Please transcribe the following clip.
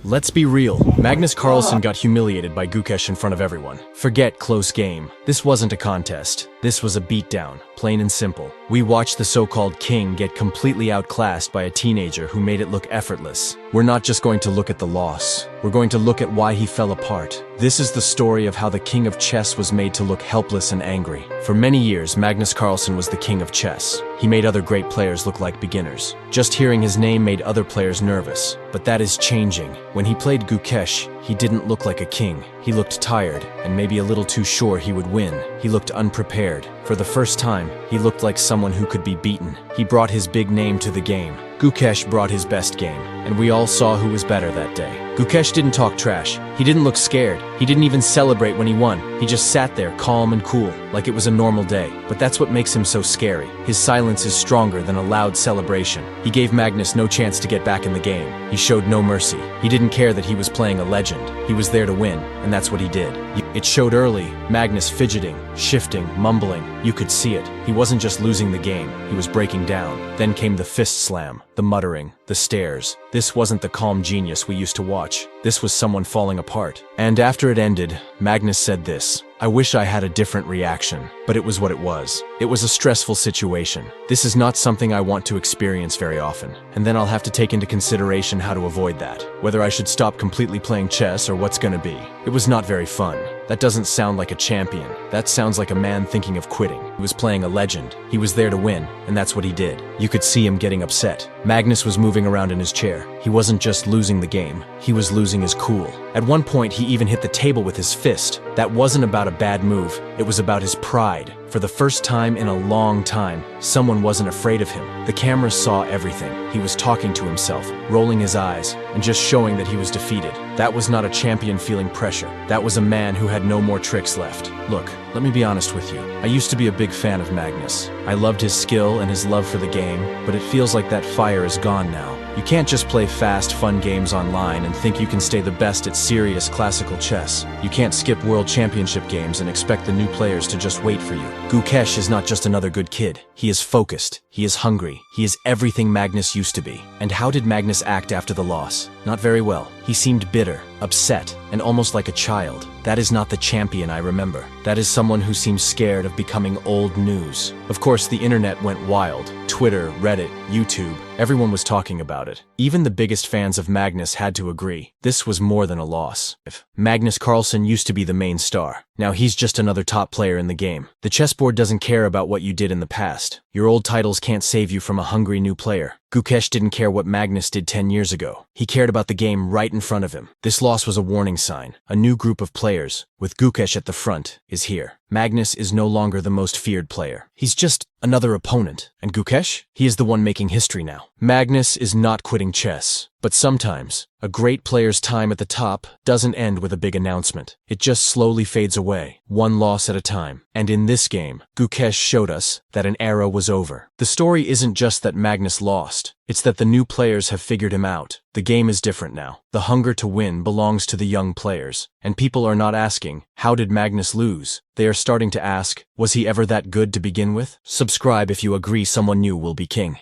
Let's be real. Magnus Carlsen got humiliated by Gukesh in front of everyone. Forget close game. This wasn't a contest. This was a beatdown, plain and simple. We watched the so-called king get completely outclassed by a teenager who made it look effortless. We're not just going to look at the loss. We're going to look at why he fell apart. This is the story of how the king of chess was made to look helpless and angry. For many years, Magnus Carlsen was the king of chess. He made other great players look like beginners. Just hearing his name made other players nervous. But that is changing. When he played Gukesh, he didn't look like a king. He looked tired, and maybe a little too sure he would win. He looked unprepared. For the first time, he looked like someone who could be beaten. He brought his big name to the game. Gukesh brought his best game, and we all saw who was better that day. Gukesh didn't talk trash. He didn't look scared. He didn't even celebrate when he won. He just sat there, calm and cool, like it was a normal day. But that's what makes him so scary. His silence is stronger than a loud celebration. He gave Magnus no chance to get back in the game. He showed no mercy. He didn't care that he was playing a legend. He was there to win, and that's what he did. It showed early. Magnus fidgeting, shifting, mumbling. You could see it. He wasn't just losing the game. He was breaking down. Then came the fist slam, the muttering, the stares. This wasn't the calm genius we used to watch. This was someone falling apart. And after it ended, Magnus said this: "I wish I had a different reaction, but it was what it was. It was a stressful situation. This is not something I want to experience very often. And then I'll have to take into consideration how to avoid that. Whether I should stop completely playing chess or what's gonna be. It was not very fun." That doesn't sound like a champion. That sounds like a man thinking of quitting. He was playing a legend. He was there to win, and that's what he did. You could see him getting upset. Magnus was moving around in his chair. He wasn't just losing the game. He was losing his cool. At one point, he even hit the table with his fist. That wasn't about a bad move. It was about his pride. For the first time in a long time, someone wasn't afraid of him. The cameras saw everything. He was talking to himself, rolling his eyes, and just showing that he was defeated. That was not a champion feeling pressure. That was a man who had no more tricks left. Look, let me be honest with you. I used to be a big fan of Magnus. I loved his skill and his love for the game, but it feels like that fire is gone now. You can't just play fast, fun games online and think you can stay the best at serious classical chess. You can't skip World Championship games and expect the new players to just wait for you. Gukesh is not just another good kid. He is focused. He is hungry. He is everything Magnus used to be. And how did Magnus act after the loss? Not very well. He seemed bitter, upset, and almost like a child. That is not the champion I remember. That is someone who seems scared of becoming old news. Of course, the internet went wild. Twitter, Reddit, YouTube, everyone was talking about it. Even the biggest fans of Magnus had to agree. This was more than a loss. Magnus Carlsen used to be the main star. Now he's just another top player in the game. The chessboard doesn't care about what you did in the past. Your old titles can't save you from a hungry new player. Gukesh didn't care what Magnus did 10 years ago. He cared about the game right in front of him. This loss was a warning sign. A new group of players, with Gukesh at the front, is here. Magnus is no longer the most feared player. He's just another opponent. And Gukesh? He is the one making history now. Magnus is not quitting chess. But sometimes, a great player's time at the top doesn't end with a big announcement. It just slowly fades away, one loss at a time. And in this game, Gukesh showed us that an era was over. The story isn't just that Magnus lost. It's that the new players have figured him out. The game is different now. The hunger to win belongs to the young players. And people are not asking, how did Magnus lose? They are starting to ask, was he ever that good to begin with? Subscribe if you agree someone new will be king.